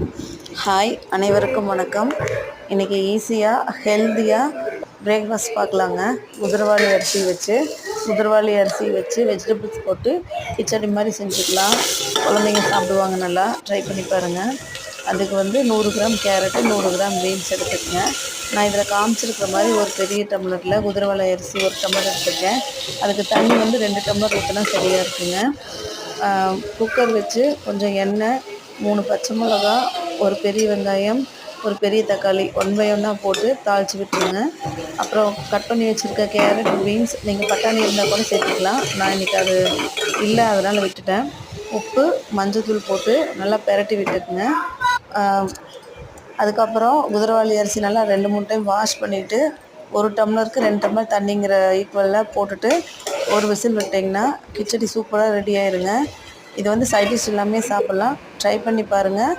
Hi, அனைவருக்கும் வணக்கம். இன்றைக்கி ஈஸியாக ஹெல்த்தியாக பிரேக்ஃபாஸ்ட் பார்க்கலாங்க. குதிரவாளி அரிசி வச்சு வெஜிடபிள்ஸ் போட்டு கிச்சடி மாதிரி செஞ்சுக்கலாம். குழந்தைங்க சாப்பிடுவாங்க, நல்லா ட்ரை பண்ணி பாருங்கள். அதுக்கு 100 கிராம் கேரட்டு, 100 கிராம் பீன்ஸ் எடுத்துக்கங்க. நான் இதில் காமிச்சிருக்கிற மாதிரி ஒரு பெரிய டம்ளரில் குதிரவாளி அரிசி 1 டம்ளர் எடுத்துருக்கேன். அதுக்கு தண்ணி 2 டம்ளர் ஊற்றினா சரியாக இருக்குங்க. குக்கர் வச்சு கொஞ்சம் எண்ணெய், 3 பச்சை மிளகா, ஒரு பெரிய வெங்காயம், ஒரு பெரிய தக்காளி 1 பை 1 போட்டு தாளித்து விட்டுருங்க. அப்புறம் கட் பண்ணி வச்சுருக்க கேரட், பீன்ஸ், நீங்கள் பட்டாணி இருந்தால் கூட சேர்த்துக்கலாம். நான் இன்றைக்கி அது இல்லை, அதனால் விட்டுட்டேன். உப்பு, மஞ்சள்தூள் போட்டு நல்லா பெரட்டி விட்டுக்குங்க. அதுக்கப்புறம் குதிரவாளி அரிசி நல்லா 2-3 டைம் வாஷ் பண்ணிவிட்டு 1 டம்ளருக்கு 2 டம்ளர் தண்ணிங்கிற ஈக்குவலாக போட்டுட்டு ஒரு விசில் விட்டிங்கன்னா கிச்சடி சூப்பராக ரெடி ஆயிருங்க. இது சைட் டிஷ் எல்லாமே சாப்பிட்லாம். ட்ரை பண்ணி பாருங்கள்.